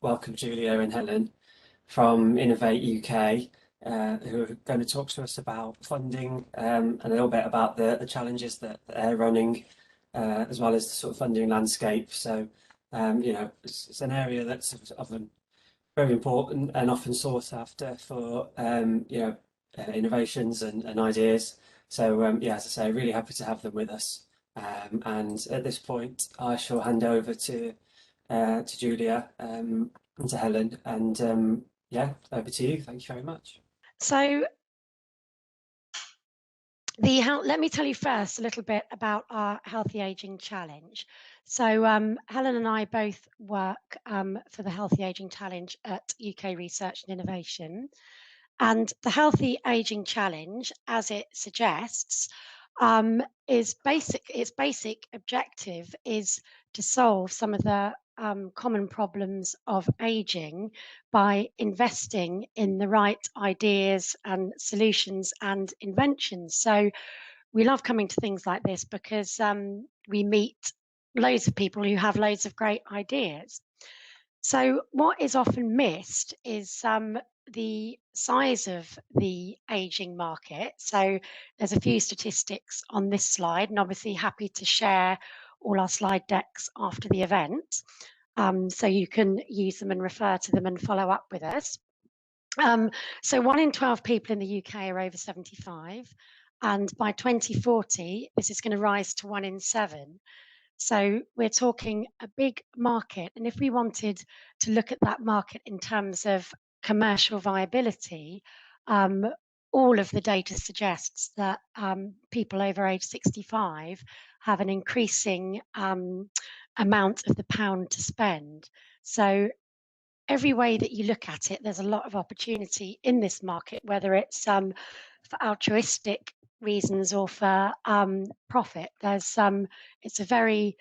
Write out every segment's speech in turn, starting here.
welcome Julia and Helen from Innovate UK, who are going to talk to us about funding and a little bit about the challenges that they're running, as well as the sort of funding landscape. So, it's an area that's often very important and often sought after for, innovations and ideas. So, as I say, really happy to have them with us. And at this point, I shall hand over to Julia and to Helen. And over to you. Thank you very much. So let me tell you first a little bit about our Healthy Aging Challenge. So Helen and I both work for the Healthy Aging Challenge at UK Research and Innovation. And the Healthy Aging Challenge, as it suggests, its basic objective is to solve some of the common problems of aging by investing in the right ideas and solutions and inventions. So we love coming to things like this because we meet loads of people who have loads of great ideas. So what is often missed is the size of the aging market. So there's a few statistics on this slide, and obviously happy to share all our slide decks after the event. So you can use them and refer to them and follow up with us. So 1 in 12 people in the UK are over 75. And by 2040, this is going to rise to 1 in 7. So we're talking a big market. And if we wanted to look at that market in terms of commercial viability, all of the data suggests that people over age 65 have an increasing amount of the pound to spend. So every way that you look at it, there's a lot of opportunity in this market, whether it's for altruistic reasons or for profit. It's a very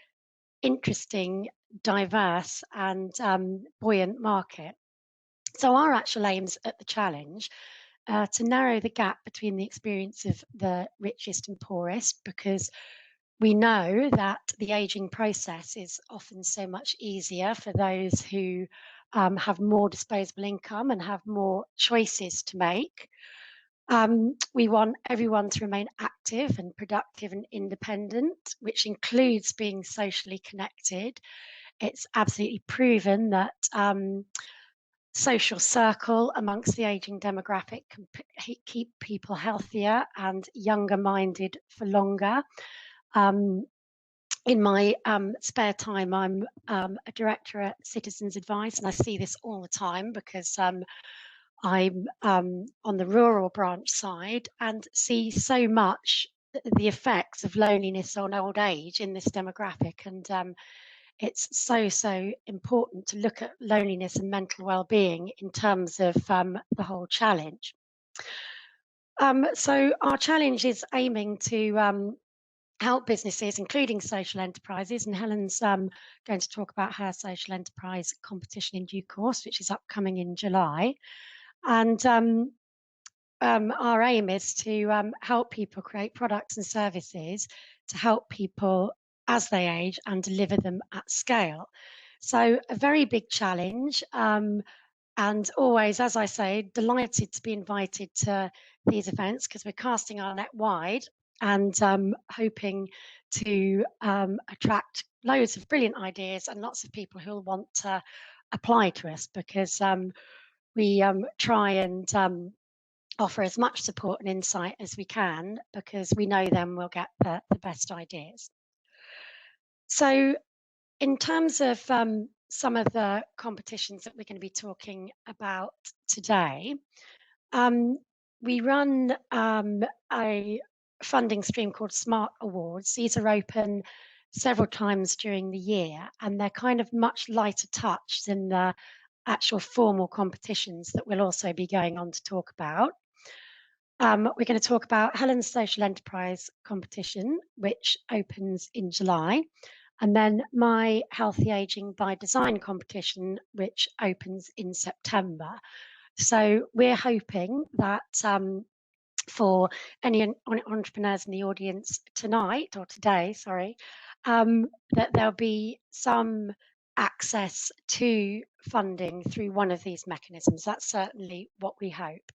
interesting, diverse and buoyant market. So our actual aims at the challenge to narrow the gap between the experience of the richest and poorest, because we know that the aging process is often so much easier for those who have more disposable income and have more choices to make. We want everyone to remain active and productive and independent, which includes being socially connected. It's absolutely proven that social circle amongst the aging demographic can keep people healthier and younger minded for longer. In my spare time, I'm a director at Citizens Advice, and I see this all the time because I'm on the rural branch side and see so much the effects of loneliness on old age in this demographic. And it's so important to look at loneliness and mental well-being in terms of the whole challenge. So our challenge is aiming to help businesses, including social enterprises, and Helen's going to talk about her social enterprise competition in due course, which is upcoming in July. And our aim is to help people create products and services to help people as they age and deliver them at scale. So a very big challenge, and always, as I say, delighted to be invited to these events because we're casting our net wide and hoping to attract loads of brilliant ideas and lots of people who will want to apply to us, because we try and offer as much support and insight as we can, because we know then we'll get the best ideas. So in terms of some of the competitions that we're going to be talking about today, we run a funding stream called Smart Awards. These are open several times during the year, and they're kind of much lighter touch than the actual formal competitions that we'll also be going on to talk about. We're going to talk about Helen's Social Enterprise competition, which opens in July, and then my Healthy Aging by Design competition, which opens in September. So we're hoping that for any entrepreneurs in the audience tonight, or today, sorry, that there'll be some access to funding through one of these mechanisms. That's certainly what we hope.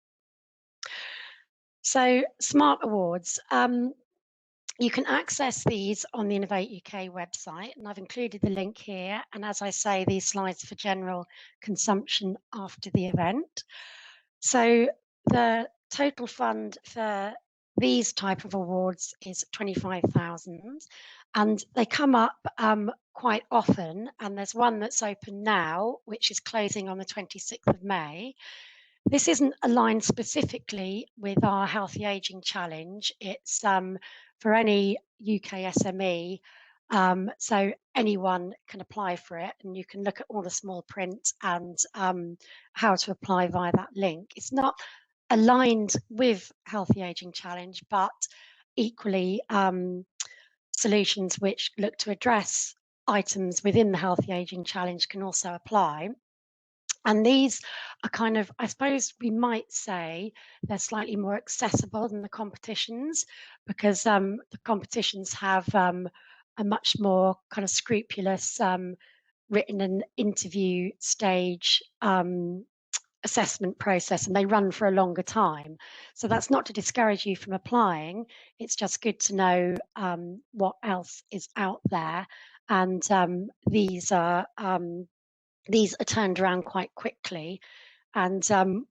So Smart Awards. You can access these on the Innovate UK website, and I've included the link here. And as I say, these slides for general consumption after the event. So the total fund for these type of awards is 25,000, and they come up quite often. And there's one that's open now, which is closing on the 26th of May. This isn't aligned specifically with our Healthy Aging Challenge. It's for any UK SME, so anyone can apply for it, and you can look at all the small print and how to apply via that link. It's not aligned with Healthy Aging Challenge, but equally solutions which look to address items within the Healthy Aging Challenge can also apply. And these are kind of, I suppose we might say, they're slightly more accessible than the competitions, because the competitions have a much more kind of scrupulous written and interview stage assessment process, and they run for a longer time. So that's not to discourage you from applying. It's just good to know what else is out there. And these are turned around quite quickly. And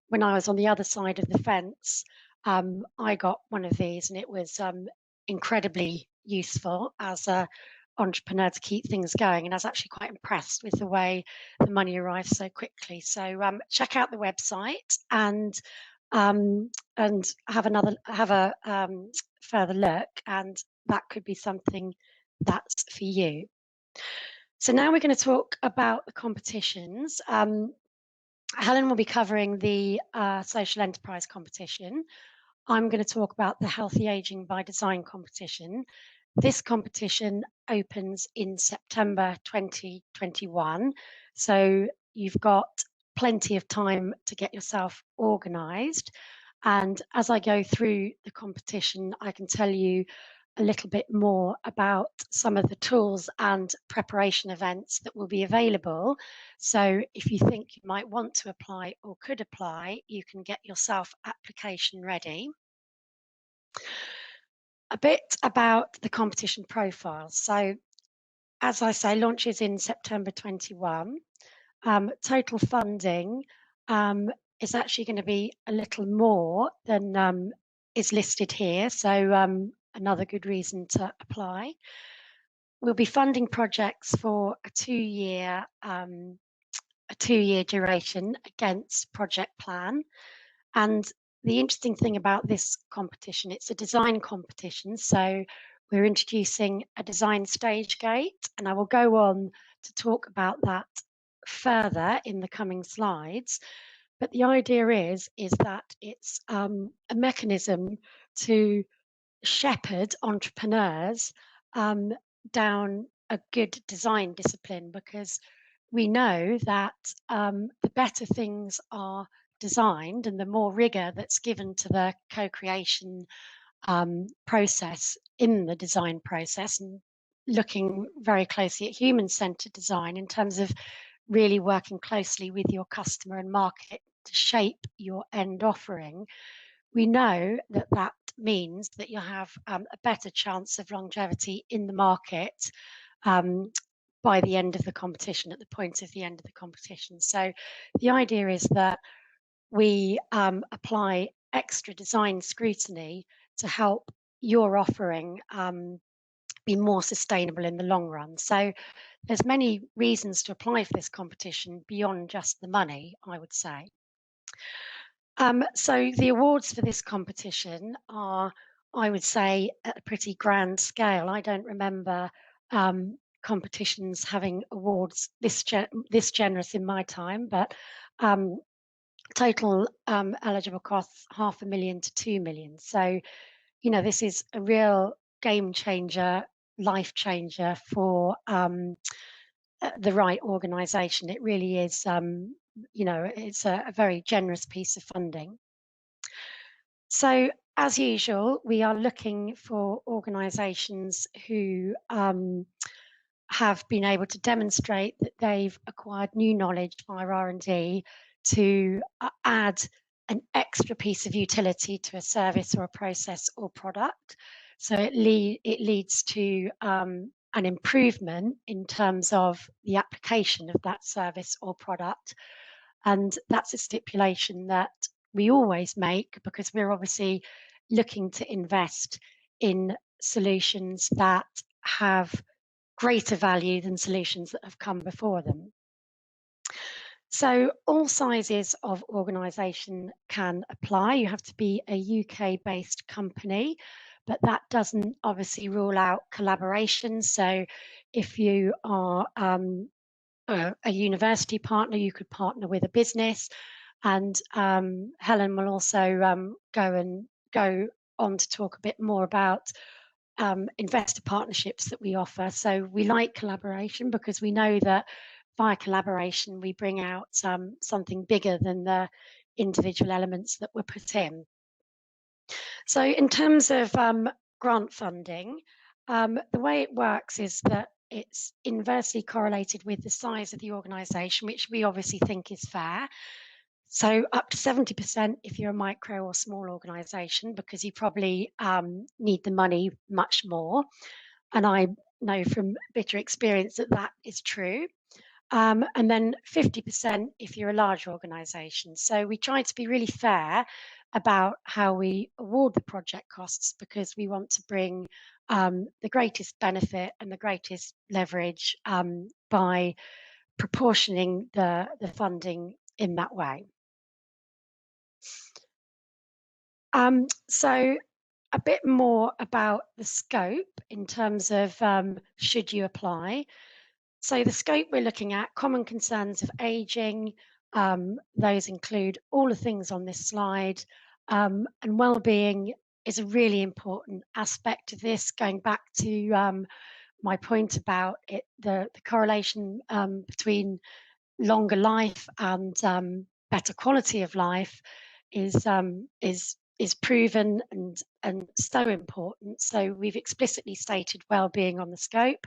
when I was on the other side of the fence, I got one of these, and it was incredibly useful as an entrepreneur to keep things going. And I was actually quite impressed with the way the money arrives so quickly. So check out the website and have a further look, and that could be something that's for you. So now we're going to talk about the competitions. Helen will be covering the social enterprise competition. I'm going to talk about the Healthy Aging by Design competition. This competition opens in September 2021. So you've got plenty of time to get yourself organised. And as I go through the competition, I can tell you a little bit more about some of the tools and preparation events that will be available. So if you think you might want to apply or could apply, you can get yourself application ready. A bit about the competition profile. So as I say, launches in September 21. Total funding is actually going to be a little more than is listed here. So another good reason to apply. We'll be funding projects for a two-year duration against project plan. And the interesting thing about this competition, it's a design competition. So we're introducing a design stage gate, and I will go on to talk about that further in the coming slides. But the idea is that it's a mechanism to shepherd entrepreneurs down a good design discipline, because we know that the better things are designed and the more rigor that's given to the co-creation process in the design process, and looking very closely at human-centered design in terms of really working closely with your customer and market to shape your end offering, we know that that means that you'll have a better chance of longevity in the market by the end of the competition, at the point of the end of the competition. So the idea is that we apply extra design scrutiny to help your offering be more sustainable in the long run. So there's many reasons to apply for this competition beyond just the money, I would say. So the awards for this competition are, I would say, at a pretty grand scale. I don't remember competitions having awards this generous in my time, but total eligible costs $500,000 to $2 million. So, you know, this is a real game changer, life changer for the right organisation. It really is, you know, it's a very generous piece of funding. So, as usual, we are looking for organisations who have been able to demonstrate that they've acquired new knowledge via R&D to add an extra piece of utility to a service or a process or product. So it leads to an improvement in terms of the application of that service or product. And that's a stipulation that we always make, because we're obviously looking to invest in solutions that have greater value than solutions that have come before them. So all sizes of organisation can apply. You have to be a UK-based company, but that doesn't obviously rule out collaboration. So if you are a university partner, you could partner with a business, and Helen will also go on to talk a bit more about investor partnerships that we offer. So we like collaboration because we know that via collaboration we bring out something bigger than the individual elements that were put in. So in terms of grant funding, the way it works is that it's inversely correlated with the size of the organisation, which we obviously think is fair. So up to 70% if you're a micro or small organisation, because you probably need the money much more. And I know from bitter experience that that is true. And then 50% if you're a large organisation. So we try to be really fair about how we award the project costs, because we want to bring the greatest benefit and the greatest leverage by proportioning the funding in that way. So a bit more about the scope in terms of should you apply. So the scope we're looking at, common concerns of ageing, those include all the things on this slide, and well-being is a really important aspect of this, going back to my point about it, the correlation between longer life and better quality of life is proven and so important. So we've explicitly stated well-being on the scope.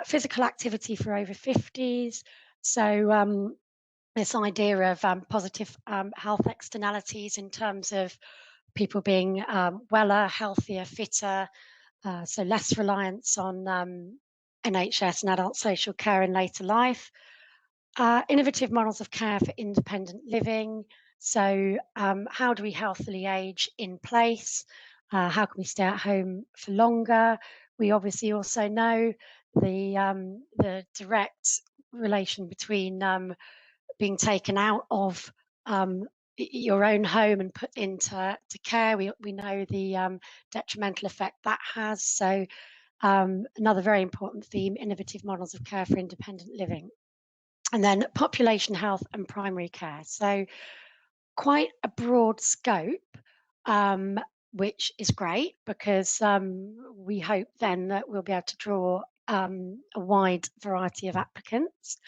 Physical activity for over 50s. So this idea of positive health externalities in terms of people being weller, healthier, fitter, so less reliance on NHS and adult social care in later life. Innovative models of care for independent living. So how do we healthily age in place? How can we stay at home for longer? We obviously also know the direct relation between being taken out of your own home and put into care. We know the detrimental effect that has. So another very important theme, innovative models of care for independent living. And then population health and primary care. So quite a broad scope, which is great, because we hope then that we'll be able to draw a wide variety of applicants.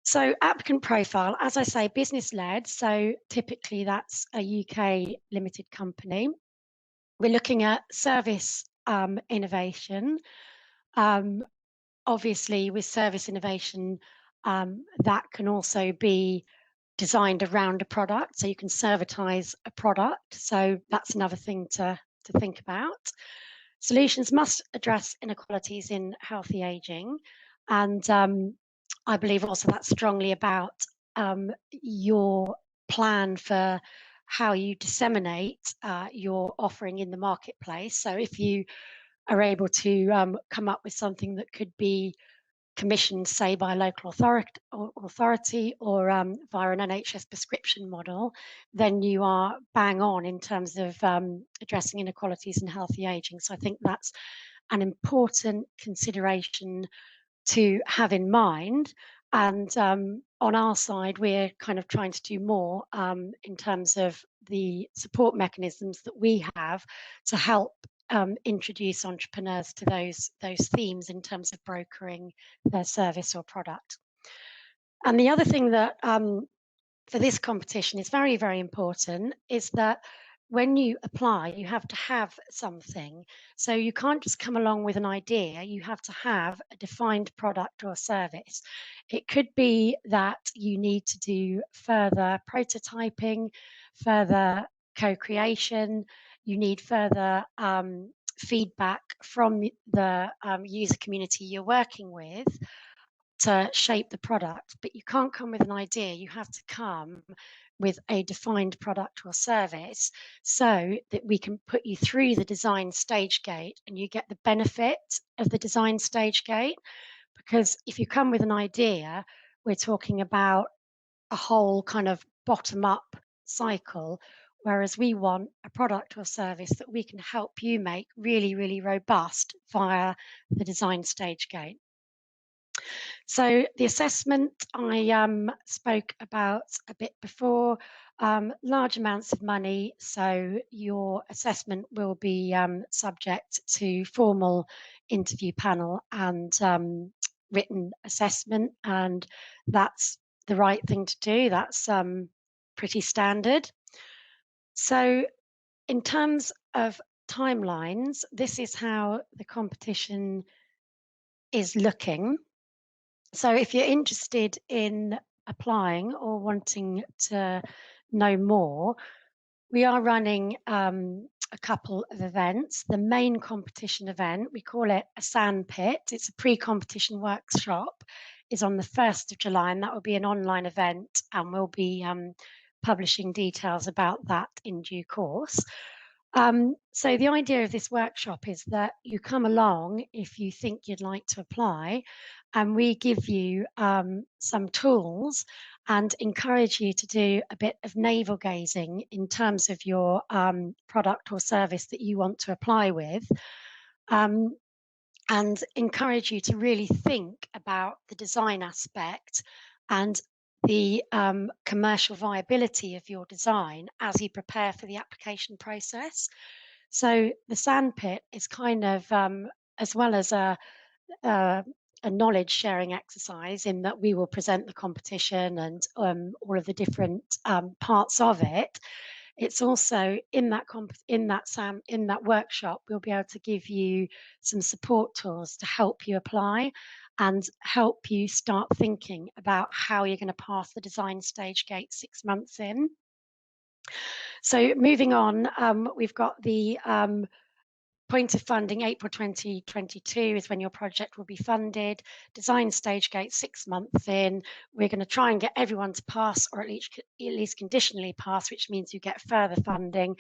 So applicant profile, as I say, business-led. So typically that's a UK limited company. We're looking at service innovation. Obviously, with service innovation, that can also be designed around a product, so you can servitize a product. So that's another thing to think about. Solutions must address inequalities in healthy aging, and I believe also that's strongly about your plan for how you disseminate your offering in the marketplace. So if you are able to come up with something that could be commissioned, say, by a local authority or via an NHS prescription model, then you are bang on in terms of addressing inequalities in healthy aging. So I think that's an important consideration to have in mind. And on our side, we're kind of trying to do more in terms of the support mechanisms that we have to help introduce entrepreneurs to those themes in terms of brokering their service or product. And the other thing that for this competition is very, very important is that when you apply, you have to have something. So you can't just come along with an idea, you have to have a defined product or service. It could be that you need to do further prototyping, further co-creation, you need further feedback from the user community you're working with to shape the product, but you can't come with an idea. You have to come with a defined product or service so that we can put you through the design stage gate and you get the benefit of the design stage gate. Because if you come with an idea, we're talking about a whole kind of bottom up cycle, whereas we want a product or service that we can help you make really, really robust via the design stage gate. So the assessment I spoke about a bit before, large amounts of money. So your assessment will be subject to formal interview panel and written assessment, and that's the right thing to do. That's pretty standard. So in terms of timelines, this is how the competition is looking. So if you're interested in applying or wanting to know more, we are running a couple of events. The main competition event, we call it a sandpit. It's a pre-competition workshop, is on the 1st of July, and that will be an online event, and we'll be publishing details about that in due course. So the idea of this workshop is that you come along if you think you'd like to apply, and we give you some tools and encourage you to do a bit of navel gazing in terms of your product or service that you want to apply with, and encourage you to really think about the design aspect and the commercial viability of your design as you prepare for the application process. So the sandpit is kind of, as well as a knowledge sharing exercise, in that we will present the competition and all of the different parts of it. It's also in that workshop, we'll be able to give you some support tools to help you apply and help you start thinking about how you're going to pass the design stage gate 6 months in. So moving on, we've got the point of funding. April 2022 is when your project will be funded. Design stage gate 6 months in. We're going to try and get everyone to pass, or at least conditionally pass, which means you get further funding.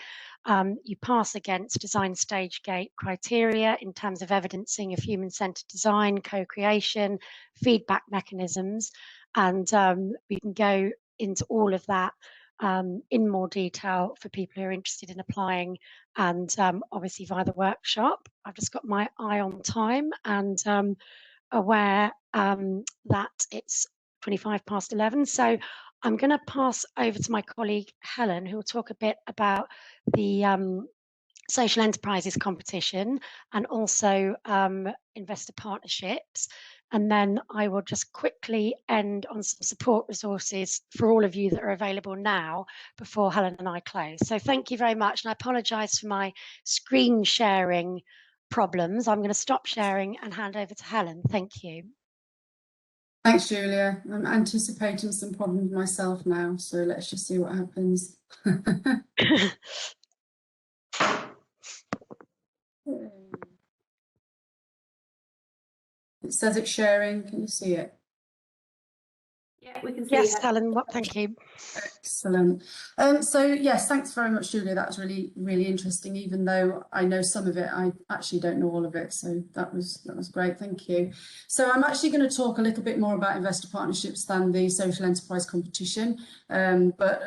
You pass against design stage gate criteria in terms of evidencing of human-centered design, co-creation, feedback mechanisms, and we can go into all of that in more detail for people who are interested in applying, and obviously via the workshop. I've just got my eye on time and aware that it's 11:25. So I'm going to pass over to my colleague Helen, who will talk a bit about the social enterprises competition and also investor partnerships. And then I will just quickly end on some support resources for all of you that are available now before Helen and I close. So thank you very much. And I apologise for my screen sharing problems. I'm going to stop sharing and hand over to Helen. Thank you. Thanks, Julia. I'm anticipating some problems myself now, so let's just see what happens. It says it's sharing. Can you see it? Yeah, we can see. Yes, Helen. Thank you. Excellent. So yes, thanks very much, Julia. That was really, really interesting. Even though I know some of it, I actually don't know all of it. So that was great. Thank you. So I'm actually going to talk a little bit more about investor partnerships than the social enterprise competition, but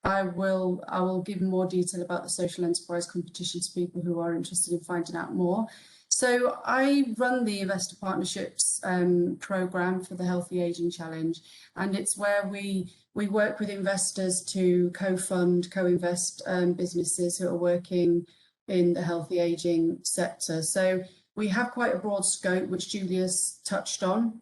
I will give more detail about the social enterprise competition to people who are interested in finding out more. So I run the Investor Partnerships programme for the Healthy Ageing Challenge, and it's where we work with investors to co-fund, co-invest businesses who are working in the healthy ageing sector. So we have quite a broad scope, which Julia's touched on.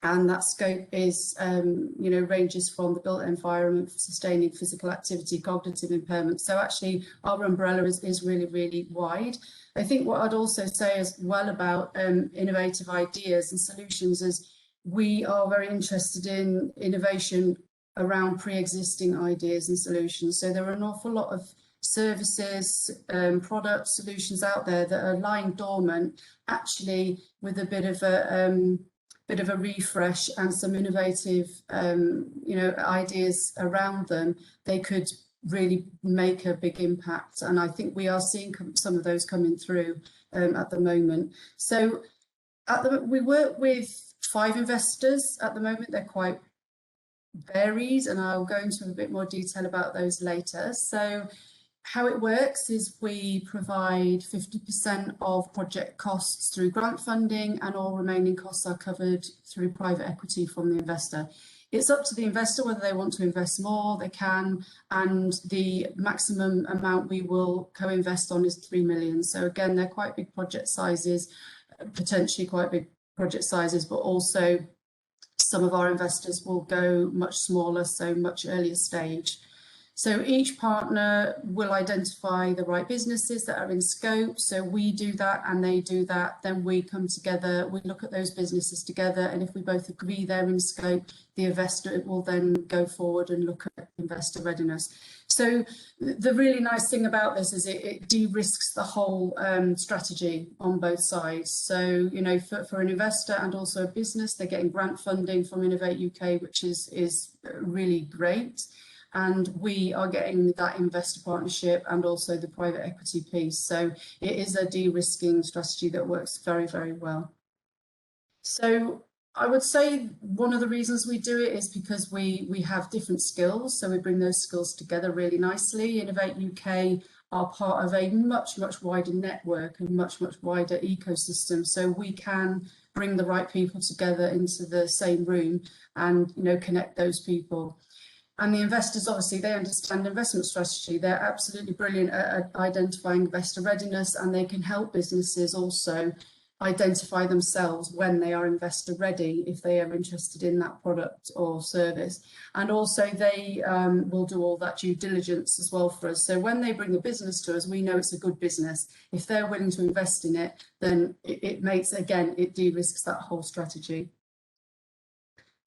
And that scope is, ranges from the built environment, sustaining physical activity, cognitive impairment. So actually our umbrella is really, really wide. I think what I'd also say as well about innovative ideas and solutions is we are very interested in innovation around pre-existing ideas and solutions. So there are an awful lot of services, product solutions out there that are lying dormant, actually with a bit of a refresh and some innovative ideas around them. They could really make a big impact, and I think we are seeing some of those coming through at the moment. So we work with 5 investors at the moment. They're quite varied, and I'll go into a bit more detail about those later. So how it works is we provide 50% of project costs through grant funding, and all remaining costs are covered through private equity from the investor. It's up to the investor whether they want to invest more, they can, and the maximum amount we will co-invest on is 3 million. So again, they're quite big project sizes, potentially quite big project sizes, but also some of our investors will go much smaller, so much earlier stage. So each partner will identify the right businesses that are in scope. So we do that and they do that. Then we come together, we look at those businesses together. And if we both agree they're in scope, the investor will then go forward and look at investor readiness. So the really nice thing about this is it de-risks the whole strategy on both sides. So, for an investor and also a business, they're getting grant funding from Innovate UK, which is really great. And we are getting that investor partnership and also the private equity piece. So it is a de-risking strategy that works very, very well. So I would say one of the reasons we do it is because we have different skills. So we bring those skills together really nicely. Innovate UK are part of a much, much wider network and much, much wider ecosystem. So we can bring the right people together into the same room and, connect those people. And the investors, obviously, they understand investment strategy. They're absolutely brilliant at identifying investor readiness, and they can help businesses also identify themselves when they are investor ready, if they are interested in that product or service. And also they will do all that due diligence as well for us. So when they bring the business to us, we know it's a good business. If they're willing to invest in it, then it makes, again, it de-risks that whole strategy.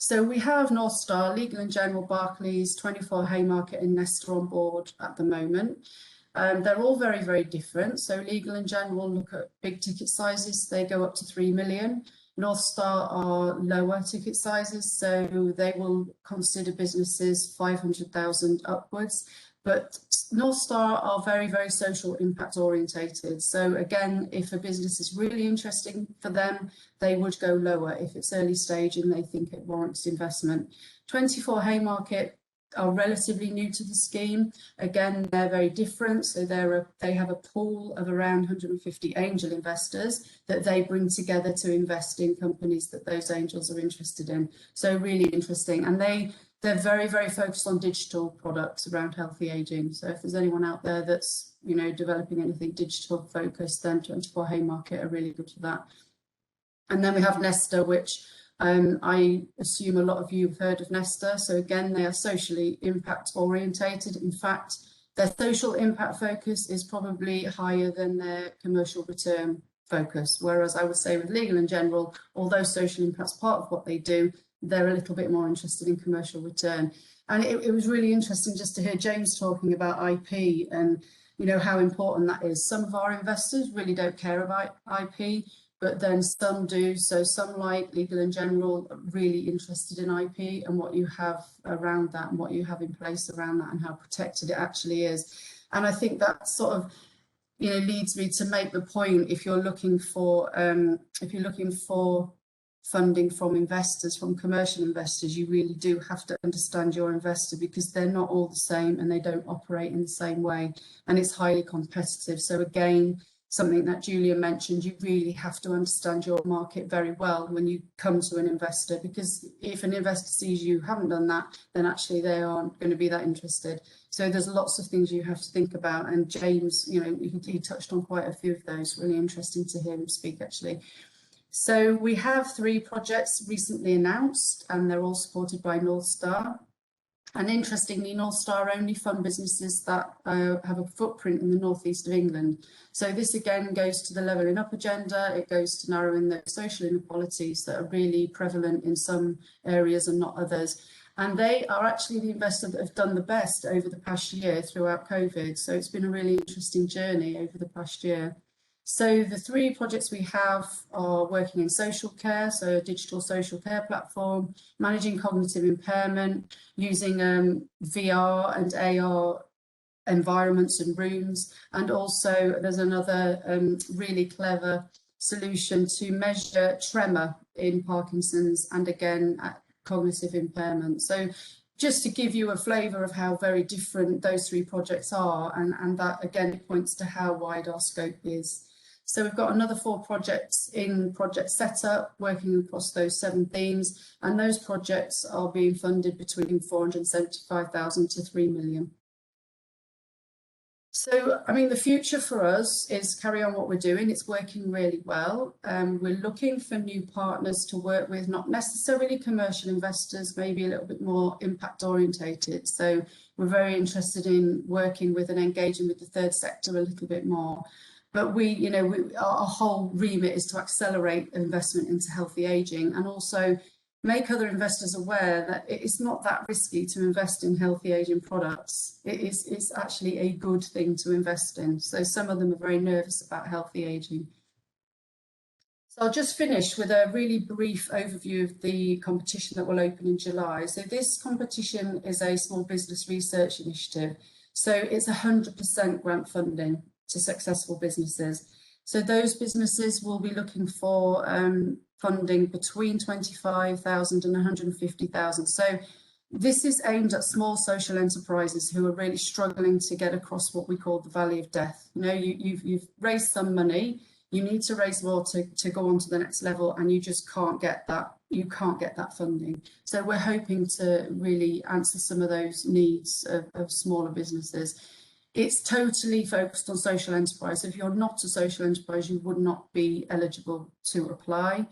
So we have North Star, Legal & General, Barclays, 24 Haymarket and Nesta on board at the moment. They're all very, very different. So Legal & General look at big ticket sizes. They go up to 3 million. North Star are lower ticket sizes. So they will consider businesses 500,000 upwards. But North Star are very, very social impact orientated. So again, if a business is really interesting for them, they would go lower if it's early stage and they think it warrants investment. 24 Haymarket are relatively new to the scheme. Again, they're very different. So they have a pool of around 150 angel investors that they bring together to invest in companies that those angels are interested in. So really interesting. And they're very, very focused on digital products around healthy aging. So if there's anyone out there that's, developing anything digital focused, then 24 Haymarket are really good for that. And then we have Nesta, which I assume a lot of you have heard of Nesta. So again, they are socially impact orientated. In fact, their social impact focus is probably higher than their commercial return focus. Whereas I would say with Legal & General, although social impact's part of what they do, they're a little bit more interested in commercial return. And it was really interesting just to hear James talking about IP and, how important that is. Some of our investors really don't care about IP, but then some do. So some, like Legal & General, are really interested in IP and what you have around that and what you have in place around that and how protected it actually is. And I think that sort of, leads me to make the point, if you're looking for funding from investors, from commercial investors, you really do have to understand your investor, because they're not all the same and they don't operate in the same way, and it's highly competitive. So again, something that Julia mentioned, you really have to understand your market very well when you come to an investor, because if an investor sees you haven't done that, then actually they aren't going to be that interested. So there's lots of things you have to think about, and James, he touched on quite a few of those. Really interesting to hear him speak, actually. So we have 3 projects recently announced, and they're all supported by North Star. And interestingly, North Star only fund businesses that have a footprint in the northeast of England. So this again goes to the Levelling Up agenda. It goes to narrowing the social inequalities that are really prevalent in some areas and not others. And they are actually the investors that have done the best over the past year throughout COVID. So it's been a really interesting journey over the past year. So the 3 projects we have are working in social care, so a digital social care platform, managing cognitive impairment, using VR and AR environments and rooms, and also there's another really clever solution to measure tremor in Parkinson's and again cognitive impairment. So just to give you a flavour of how very different those 3 projects are, and that again points to how wide our scope is. So we've got another 4 projects in project setup, working across those 7 themes, and those projects are being funded between 475,000 to 3 million. So, I mean, the future for us is carry on what we're doing. It's working really well. We're looking for new partners to work with, not necessarily commercial investors, maybe a little bit more impact orientated. So we're very interested in working with and engaging with the third sector a little bit more. But our whole remit is to accelerate investment into healthy aging and also make other investors aware that it's not that risky to invest in healthy aging products. It's actually a good thing to invest in. So some of them are very nervous about healthy aging. So I'll just finish with a really brief overview of the competition that will open in July. So this competition is a small business research initiative. So it's 100% grant funding to successful businesses. So those businesses will be looking for funding between 25,000 and 150,000. So this is aimed at small social enterprises who are really struggling to get across what we call the valley of death. You know, you've raised some money, you need to raise more to go on to the next level, and you just can't get that. You can't get that funding. So we're hoping to really answer some of those needs of smaller businesses. It's totally focused on social enterprise. If you're not a social enterprise, you would not be eligible to apply.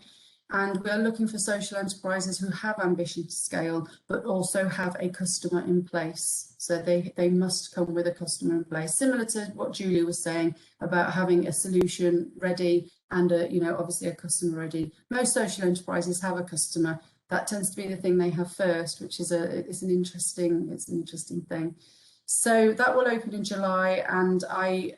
And we are looking for social enterprises who have ambition to scale, but also have a customer in place. So they must come with a customer in place, similar to what Julia was saying about having a solution ready and obviously a customer ready. Most social enterprises have a customer. That tends to be the thing they have first, which is an interesting thing. So that will open in July, and I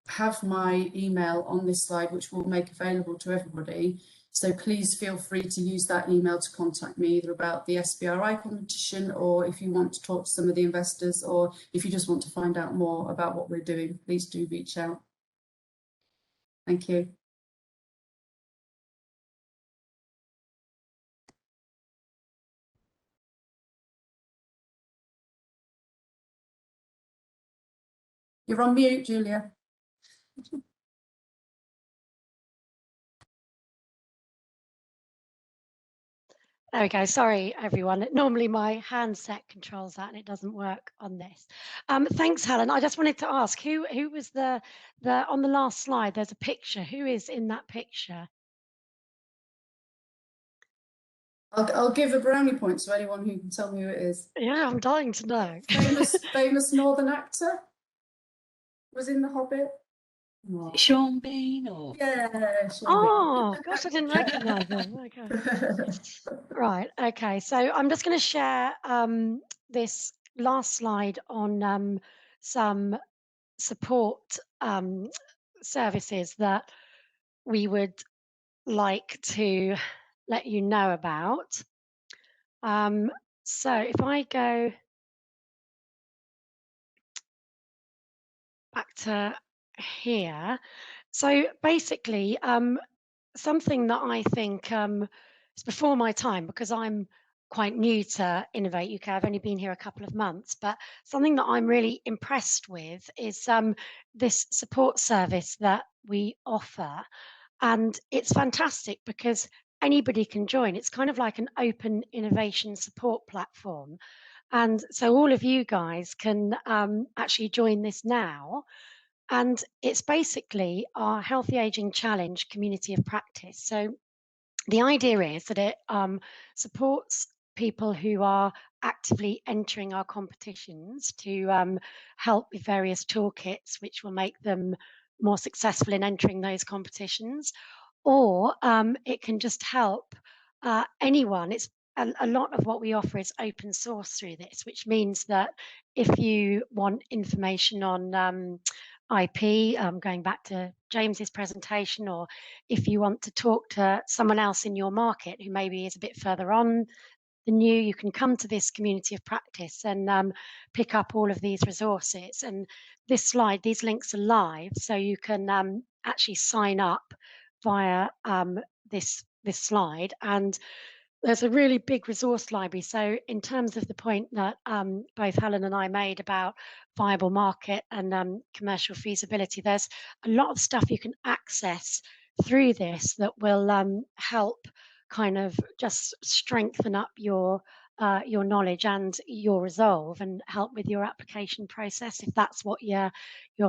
have my email on this slide, which we'll make available to everybody. So please feel free to use that email to contact me either about the SBRI competition, or if you want to talk to some of the investors, or if you just want to find out more about what we're doing, please do reach out. Thank you. You're on mute, Julia. There we go. Sorry, everyone. Normally my handset controls that, and it doesn't work on this. Thanks, Helen. I just wanted to ask who was the on the last slide. There's a picture. Who is in that picture? I'll give a brownie point to anyone who can tell me who it is. Yeah, I'm dying to know. Famous northern actor was in The Hobbit. Oh. Sean Bean or yeah. Oh gosh, I didn't recognise him. Okay. Right. Okay. So I'm just going to share this last slide on some support services that we would like to let you know about. So if I go back to here, so basically something that I think is before my time, because I'm quite new to Innovate UK. I've only been here a couple of months, but something that I'm really impressed with is this support service that we offer. And it's fantastic because anybody can join. It's kind of like an open innovation support platform. And so all of you guys can actually join this now. And it's basically our Healthy Aging Challenge community of practice. So the idea is that it supports people who are actively entering our competitions to help with various toolkits which will make them more successful in entering those competitions, or it can just help anyone. It's a lot of what we offer is open source through this, which means that if you want information on IP, going back to James's presentation, or if you want to talk to someone else in your market who maybe is a bit further on than you can come to this community of practice and pick up all of these resources. And this slide, these links are live, so you can actually sign up via this slide. And there's a really big resource library. So in terms of the point that both Helen and I made about viable market and commercial feasibility, there's a lot of stuff you can access through this that will help kind of just strengthen up your knowledge and your resolve, and help with your application process if that's what you're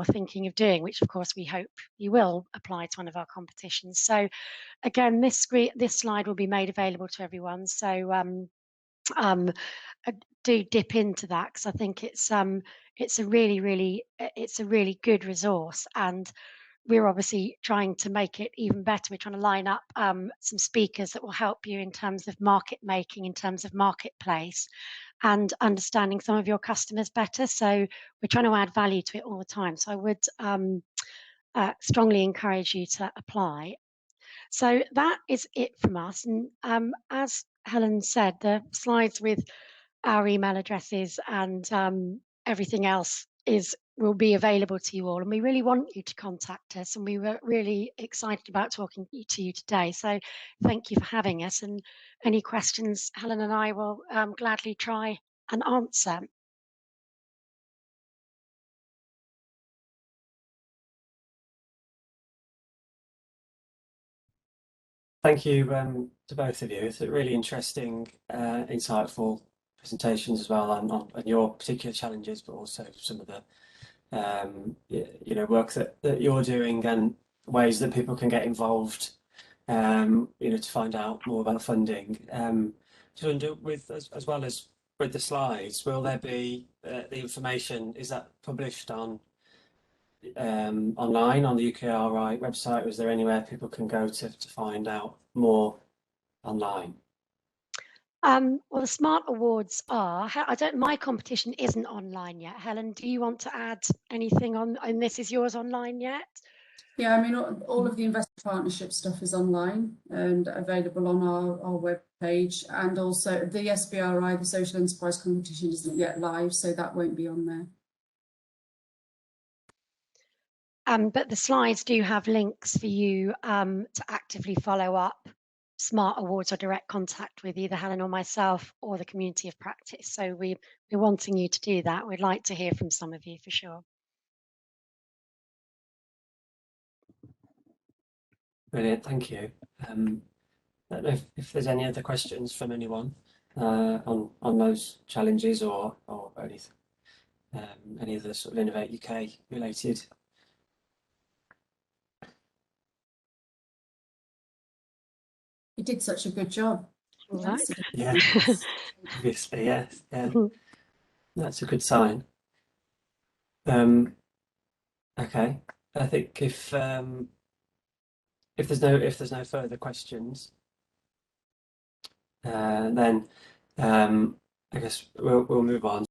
thinking of doing, which of course we hope you will apply to one of our competitions. So again, this slide will be made available to everyone. So do dip into that, because I think it's a really good resource, and we're obviously trying to make it even better. We're trying to line up some speakers that will help you in terms of market making, in terms of marketplace, and understanding some of your customers better. So we're trying to add value to it all the time. So I would strongly encourage you to apply. So that is it from us. And as Helen said, the slides with our email addresses and everything else will be available to you all. And we really want you to contact us. And we were really excited about talking to you today. So thank you for having us. And any questions, Helen and I will gladly try and answer. Thank you to both of you. It's a really interesting, insightful presentations as well on your particular challenges, but also some of the work that you're doing and ways that people can get involved, to find out more about funding. So with as well as with the slides, will there be the information? Is that published on online on the UKRI website, or is there anywhere people can go to find out more online? Well, the Smart Awards are. My competition isn't online yet. Helen, do you want to add anything on? And this is yours online yet? Yeah, I mean, all of the investor partnership stuff is online and available on our web page, and also the SBRI, the Social Enterprise Competition, isn't yet live, so that won't be on there. But the slides do have links for you to actively follow up Smart Awards or direct contact with either Helen or myself or the community of practice. So we're wanting you to do that. We'd like to hear from some of you for sure. Brilliant, thank you. I don't know if there's any other questions from anyone on those challenges or anything, any other sort of Innovate UK related. You did such a good job. Right. Yeah, obviously, yes, yeah. That's a good sign. Okay, I think if there's no further questions, then I guess we'll move on.